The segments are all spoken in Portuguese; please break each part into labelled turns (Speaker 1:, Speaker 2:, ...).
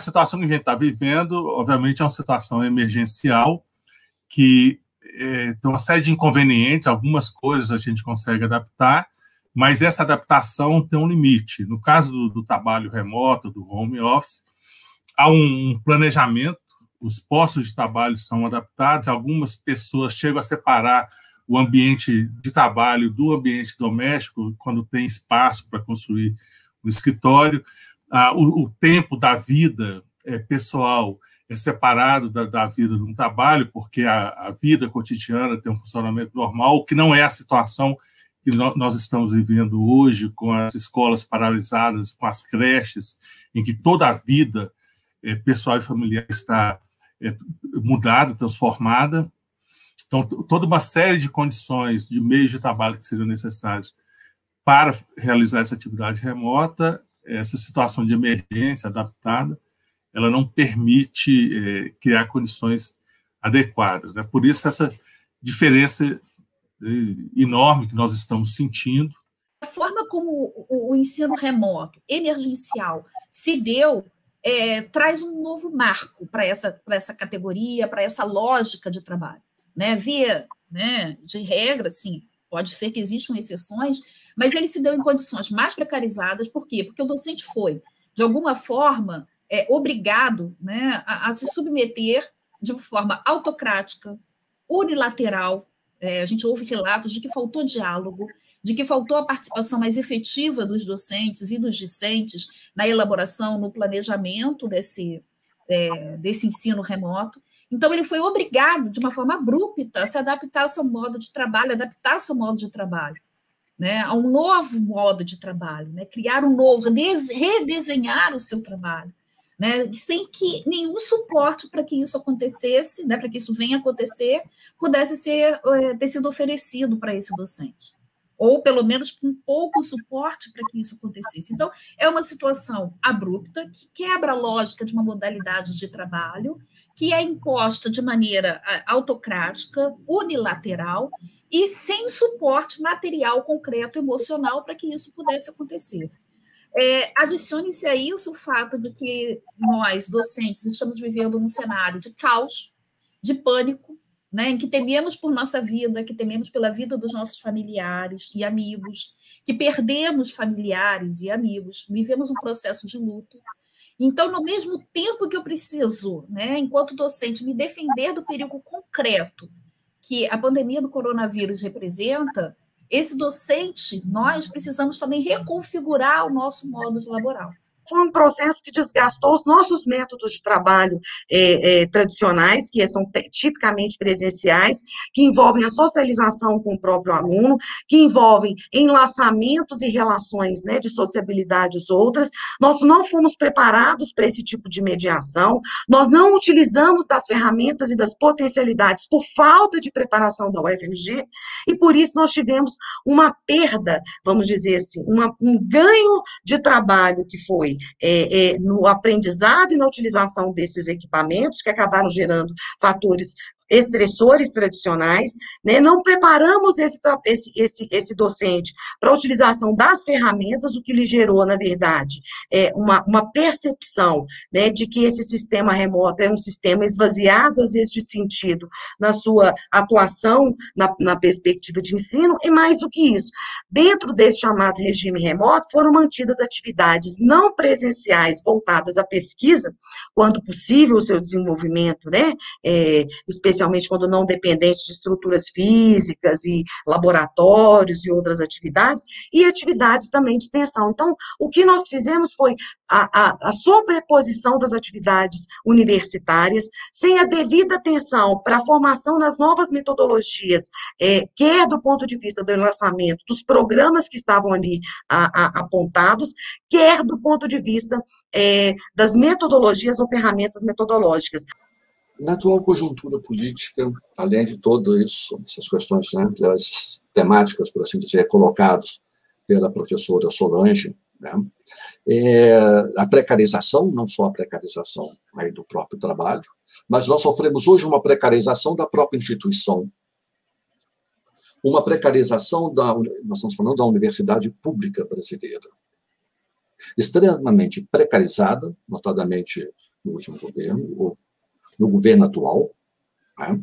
Speaker 1: situação que a gente está vivendo, obviamente, é uma situação emergencial que tem uma série de inconvenientes, algumas coisas a gente consegue adaptar, mas essa adaptação tem um limite. No caso do trabalho remoto, do home office, há um planejamento, os postos de trabalho são adaptados, algumas pessoas chegam a separar o ambiente de trabalho do ambiente doméstico, quando tem espaço para construir o escritório. O tempo da vida pessoal é separado da vida de um trabalho, porque a vida cotidiana tem um funcionamento normal, o que não é a situação que nós estamos vivendo hoje, com as escolas paralisadas, com as creches, em que toda a vida pessoal e familiar está mudada, transformada. Então, toda uma série de condições, de meios de trabalho que seriam necessários para realizar essa atividade remota, essa situação de emergência adaptada, ela não permite criar condições adequadas, né? Por isso, essa diferença enorme que nós estamos sentindo.
Speaker 2: A forma como o ensino remoto, emergencial, se deu, traz um novo marco para essa categoria, para essa lógica de trabalho. Né? Via, né, de regra, sim, pode ser que existam exceções, mas ele se deu em condições mais precarizadas. Por quê? Porque o docente foi, de alguma forma, obrigado, né, a se submeter de forma autocrática, unilateral. A gente ouve relatos de que faltou diálogo, de que faltou a participação mais efetiva dos docentes e dos discentes na elaboração, no planejamento desse ensino remoto. Então, ele foi obrigado, de uma forma abrupta, a se adaptar ao seu modo de trabalho, adaptar ao seu modo de trabalho, né, a um novo modo de trabalho, né, criar um novo, redesenhar o seu trabalho, né, sem que nenhum suporte para que isso acontecesse, né, para que isso venha a acontecer, pudesse ter sido oferecido para esse docente. Ou, pelo menos, um pouco suporte para que isso acontecesse. Então, é uma situação abrupta, que quebra a lógica de uma modalidade de trabalho, que é imposta de maneira autocrática, unilateral, e sem suporte material, concreto, emocional, para que isso pudesse acontecer. Adicione-se a isso o fato de que nós, docentes, estamos vivendo um cenário de caos, de pânico, né, em que tememos por nossa vida, que tememos pela vida dos nossos familiares e amigos, que perdemos familiares e amigos, vivemos um processo de luto. Então, no mesmo tempo que eu preciso, né, enquanto docente, me defender do perigo concreto que a pandemia do coronavírus representa, esse docente, nós precisamos também reconfigurar o nosso modo de laboral.
Speaker 3: Foi um processo que desgastou os nossos métodos de trabalho tradicionais, que são tipicamente presenciais, que envolvem a socialização com o próprio aluno, que envolvem enlaçamentos e relações, né, de sociabilidades outras. Nós não fomos preparados para esse tipo de mediação, nós não utilizamos das ferramentas e das potencialidades por falta de preparação da UFMG, e por isso nós tivemos uma perda, vamos dizer assim, um ganho de trabalho que foi no aprendizado e na utilização desses equipamentos, que acabaram gerando fatores estressores tradicionais, né? Não preparamos esse docente para a utilização das ferramentas, o que lhe gerou, na verdade, uma percepção, né, de que esse sistema remoto é um sistema esvaziado, às vezes, de sentido na sua atuação na perspectiva de ensino, e mais do que isso, dentro desse chamado regime remoto, foram mantidas atividades não presenciais voltadas à pesquisa, quando possível o seu desenvolvimento, né, especialmente quando não dependente de estruturas físicas e laboratórios e outras atividades, e atividades também de extensão. Então, o que nós fizemos foi a sobreposição das atividades universitárias, sem a devida atenção para a formação das novas metodologias, quer do ponto de vista do lançamento dos programas que estavam ali apontados, quer do ponto de vista das metodologias ou ferramentas metodológicas.
Speaker 4: Na atual conjuntura política, além de tudo isso, essas questões, né, essas temáticas, por assim dizer, colocadas pela professora Solange, né, a precarização, não só a precarização aí do próprio trabalho, mas nós sofremos hoje uma precarização da própria instituição, uma precarização nós estamos falando da universidade pública brasileira, extremamente precarizada, notadamente no último governo, ou no governo atual, né?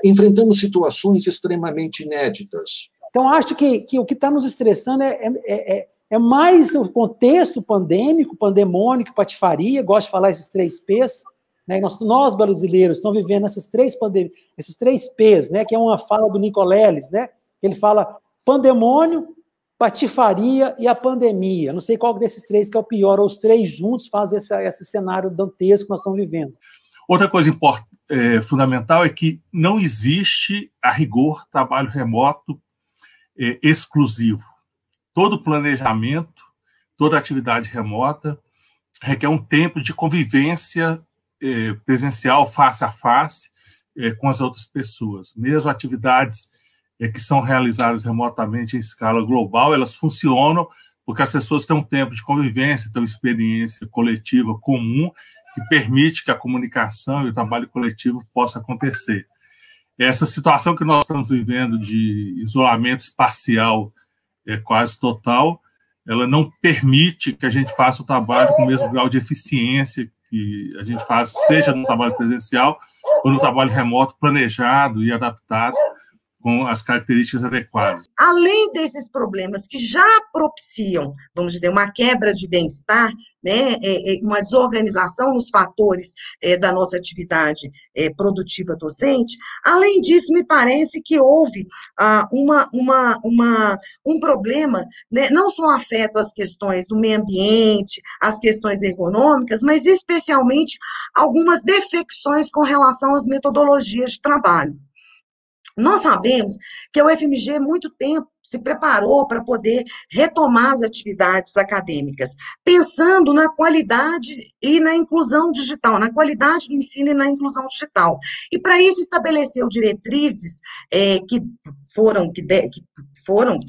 Speaker 4: Enfrentamos situações extremamente inéditas.
Speaker 5: Então, acho que o que está nos estressando é mais o contexto pandêmico, pandemônico, patifaria, gosto de falar esses 3 P's, né? Nós brasileiros estamos vivendo esses três P's, né? Que é uma fala do Nicoleles, né? Ele fala pandemônio, patifaria e a pandemia. Não sei qual desses 3 que é o pior, ou os 3 juntos fazem esse cenário dantesco que nós estamos vivendo.
Speaker 1: Outra coisa fundamental é que não existe, a rigor, trabalho remoto exclusivo. Todo planejamento, toda atividade remota requer um tempo de convivência presencial, face a face, com as outras pessoas. Mesmo atividades que são realizadas remotamente em escala global, elas funcionam porque as pessoas têm um tempo de convivência, têm uma experiência coletiva comum que permite que a comunicação e o trabalho coletivo possa acontecer. Essa situação que nós estamos vivendo de isolamento espacial quase total, ela não permite que a gente faça o trabalho com o mesmo grau de eficiência que a gente faz, seja no trabalho presencial ou no trabalho remoto, planejado e adaptado com as características adequadas.
Speaker 3: Além desses problemas que já propiciam, vamos dizer, uma quebra de bem-estar, né, uma desorganização nos fatores da nossa atividade produtiva docente, além disso, me parece que houve um problema, né, não só afeta as questões do meio ambiente, as questões ergonômicas, mas especialmente algumas defecções com relação às metodologias de trabalho. Nós sabemos que a UFMG, há muito tempo, se preparou para poder retomar as atividades acadêmicas, pensando na qualidade e na inclusão digital, na qualidade do ensino e na inclusão digital. E, para isso, estabeleceu diretrizes que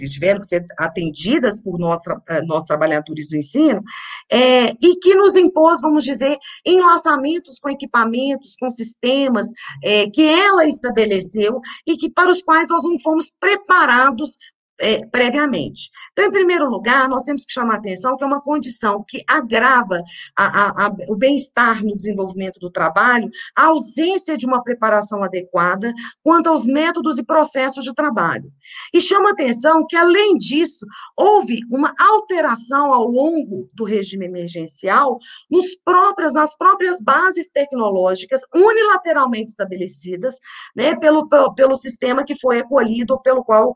Speaker 3: tiveram que ser atendidas por nós trabalhadores do ensino, e que nos impôs, vamos dizer, enlaçamentos com equipamentos, com sistemas que ela estabeleceu e que para os quais nós não fomos preparados previamente. Então, em primeiro lugar, nós temos que chamar a atenção que é uma condição que agrava o bem-estar no desenvolvimento do trabalho, a ausência de uma preparação adequada quanto aos métodos e processos de trabalho. E chama a atenção que, além disso, houve uma alteração ao longo do regime emergencial nas próprias bases tecnológicas unilateralmente estabelecidas, né, pelo sistema que foi acolhido, pelo qual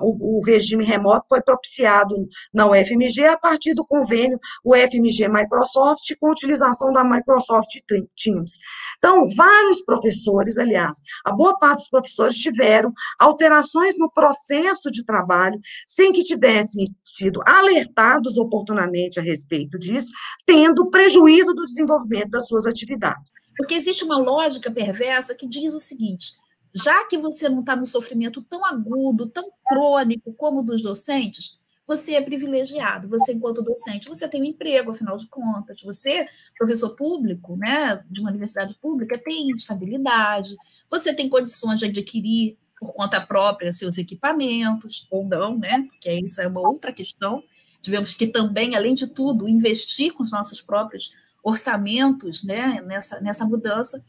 Speaker 3: o regime remoto foi propiciado na UFMG a partir do convênio UFMG-Microsoft com a utilização da Microsoft Teams. Então, vários professores, aliás, a boa parte dos professores tiveram alterações no processo de trabalho sem que tivessem sido alertados oportunamente a respeito disso, tendo prejuízo do desenvolvimento das suas atividades.
Speaker 2: Porque existe uma lógica perversa que diz o seguinte: já que você não está num sofrimento tão agudo, tão crônico como o dos docentes, você é privilegiado. Você, enquanto docente, você tem um emprego, afinal de contas. Você, professor público, né, de uma universidade pública, tem estabilidade, você tem condições de adquirir por conta própria seus equipamentos, ou não, né, porque isso é uma outra questão. Tivemos que também, além de tudo, investir com os nossos próprios orçamentos, né, nessa mudança.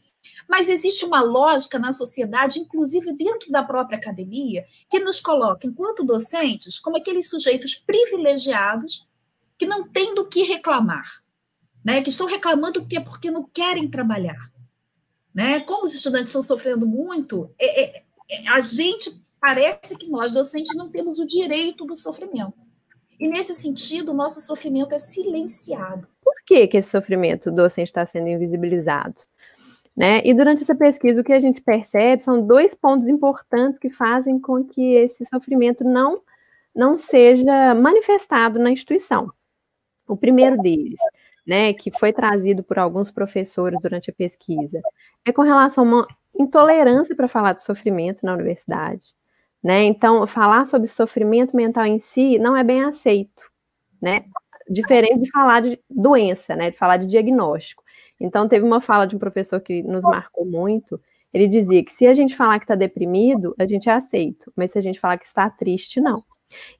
Speaker 2: Mas existe uma lógica na sociedade, inclusive dentro da própria academia, que nos coloca, enquanto docentes, como aqueles sujeitos privilegiados que não têm do que reclamar, né? Que estão reclamando porque não querem trabalhar. Né? Como os estudantes estão sofrendo muito, a gente parece que nós, docentes, não temos o direito do sofrimento. E, nesse sentido, o nosso sofrimento é silenciado.
Speaker 6: Por que esse sofrimento docente está sendo invisibilizado? Né? E durante essa pesquisa, o que a gente percebe são 2 pontos importantes que fazem com que esse sofrimento não seja manifestado na instituição. O primeiro deles, né, que foi trazido por alguns professores durante a pesquisa, é com relação a uma intolerância para falar de sofrimento na universidade. Né? Então, falar sobre sofrimento mental em si não é bem aceito, né? Diferente de falar de doença, né? De falar de diagnóstico. Então, teve uma fala de um professor que nos marcou muito. Ele dizia que se a gente falar que está deprimido, a gente é aceito, mas se a gente falar que está triste, não.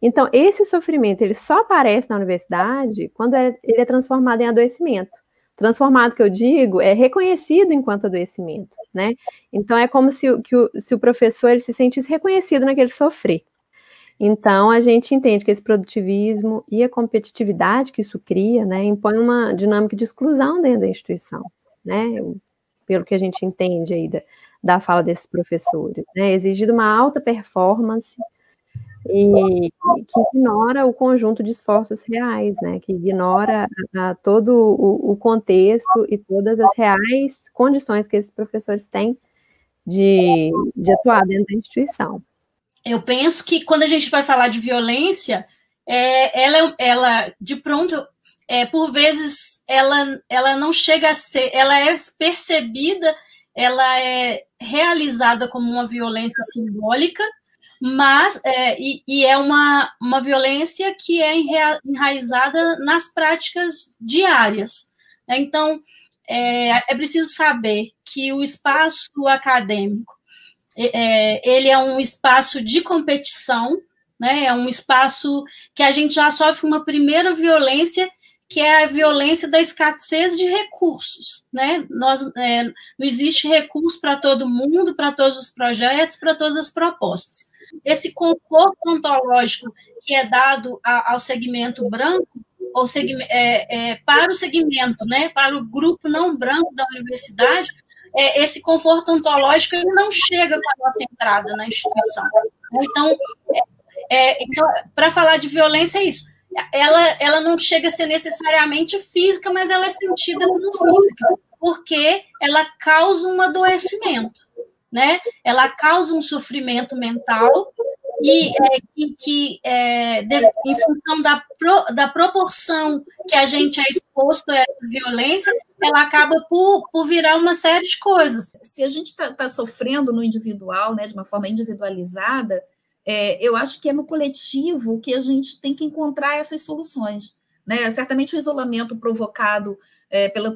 Speaker 6: Então, esse sofrimento, ele só aparece na universidade quando ele é transformado em adoecimento. Transformado, que eu digo, é reconhecido enquanto adoecimento, né? Então, é como se o professor ele se sentisse reconhecido naquele sofrer. Então, a gente entende que esse produtivismo e a competitividade que isso cria, né, impõe uma dinâmica de exclusão dentro da instituição, né? Pelo que a gente entende aí da fala desses professores, né? Exigindo uma alta performance e que ignora o conjunto de esforços reais, né? Que ignora todo o contexto e todas as reais condições que esses professores têm de atuar dentro da instituição.
Speaker 7: Eu penso que quando a gente vai falar de violência, ela de pronto, por vezes, ela não chega a ser, ela é percebida, ela é realizada como uma violência simbólica, mas é uma violência que é enraizada nas práticas diárias. Então, é preciso saber que o espaço acadêmico ele é um espaço de competição, né? É um espaço que a gente já sofre uma primeira violência, que é a violência da escassez de recursos, né? Não existe recurso para todo mundo, para todos os projetos, para todas as propostas. Esse conforto ontológico que é dado ao segmento branco, ou para o segmento, né? Para o grupo não branco da universidade, esse conforto ontológico ele não chega com a nossa entrada na instituição. Então, para falar de violência, é isso. Ela não chega a ser necessariamente física, mas ela é sentida como física, porque ela causa um adoecimento, né? Ela causa um sofrimento mental e em função da proporção que a gente é exposto a essa violência, ela acaba por virar uma série de coisas.
Speaker 2: Se a gente está sofrendo no individual, né, de uma forma individualizada, eu acho que é no coletivo que a gente tem que encontrar essas soluções, né? Certamente o isolamento provocado pela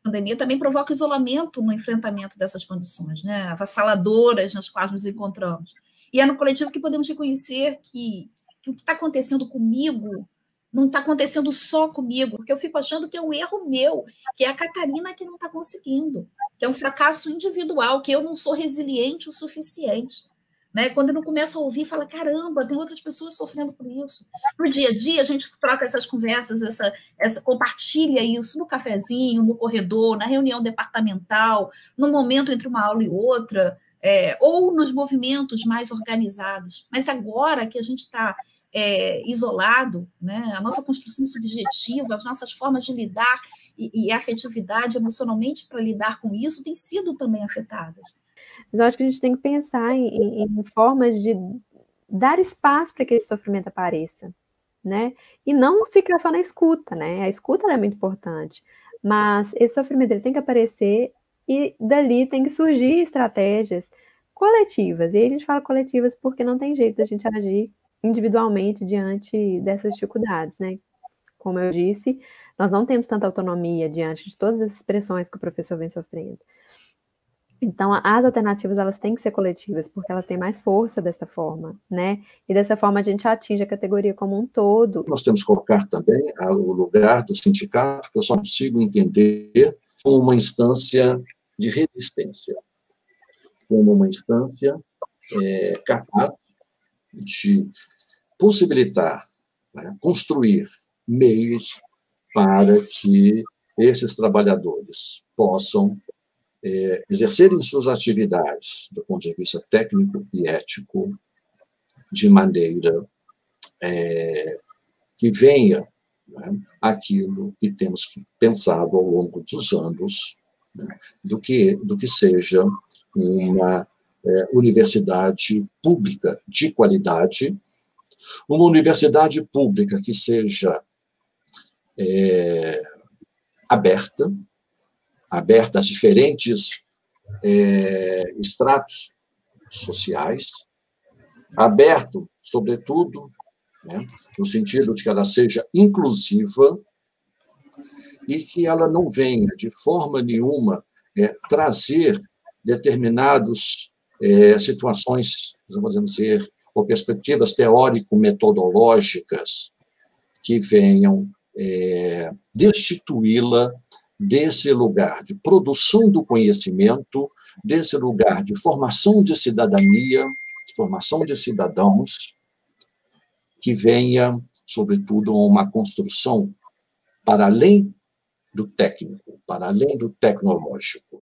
Speaker 2: pandemia também provoca isolamento no enfrentamento dessas condições, né, avassaladoras nas quais nos encontramos. E é no coletivo que podemos reconhecer que o que está acontecendo comigo não está acontecendo só comigo, porque eu fico achando que é um erro meu, que é a Catarina que não está conseguindo, que é um fracasso individual, que eu não sou resiliente o suficiente. Né? Quando eu não começo a ouvir, fala, caramba, tem outras pessoas sofrendo por isso. No dia a dia, a gente troca essas conversas, compartilha isso no cafezinho, no corredor, na reunião departamental, no momento entre uma aula e outra, ou nos movimentos mais organizados. Mas agora que a gente está isolado, né, a nossa construção subjetiva, as nossas formas de lidar e a afetividade emocionalmente para lidar com isso têm sido também afetadas.
Speaker 6: Mas eu acho que a gente tem que pensar em formas de dar espaço para que esse sofrimento apareça, né? E não ficar só na escuta, né? A escuta é muito importante, mas esse sofrimento ele tem que aparecer e dali tem que surgir estratégias coletivas. E aí a gente fala coletivas porque não tem jeito da gente agir individualmente diante dessas dificuldades, né? Como eu disse, nós não temos tanta autonomia diante de todas as expressões que o professor vem sofrendo. Então, as alternativas, elas têm que ser coletivas, porque elas têm mais força dessa forma, né? E dessa forma a gente atinge a categoria como um todo.
Speaker 4: Nós temos que colocar também o lugar do sindicato, que eu só consigo entender como uma instância de resistência, como uma instância capaz de possibilitar, né, construir meios para que esses trabalhadores possam exercerem suas atividades do ponto de vista técnico e ético de maneira que venha, né, aquilo que temos pensado ao longo dos anos, né, do que seja uma universidade pública de qualidade, uma universidade pública que seja aberta às diferentes estratos sociais, aberto, sobretudo, né, no sentido de que ela seja inclusiva e que ela não venha, de forma nenhuma, trazer determinadas situações, vamos dizer, ou perspectivas teórico-metodológicas que venham destituí-la desse lugar de produção do conhecimento, desse lugar de formação de cidadania, de formação de cidadãos, que venha, sobretudo, uma construção para além do técnico, para além do tecnológico.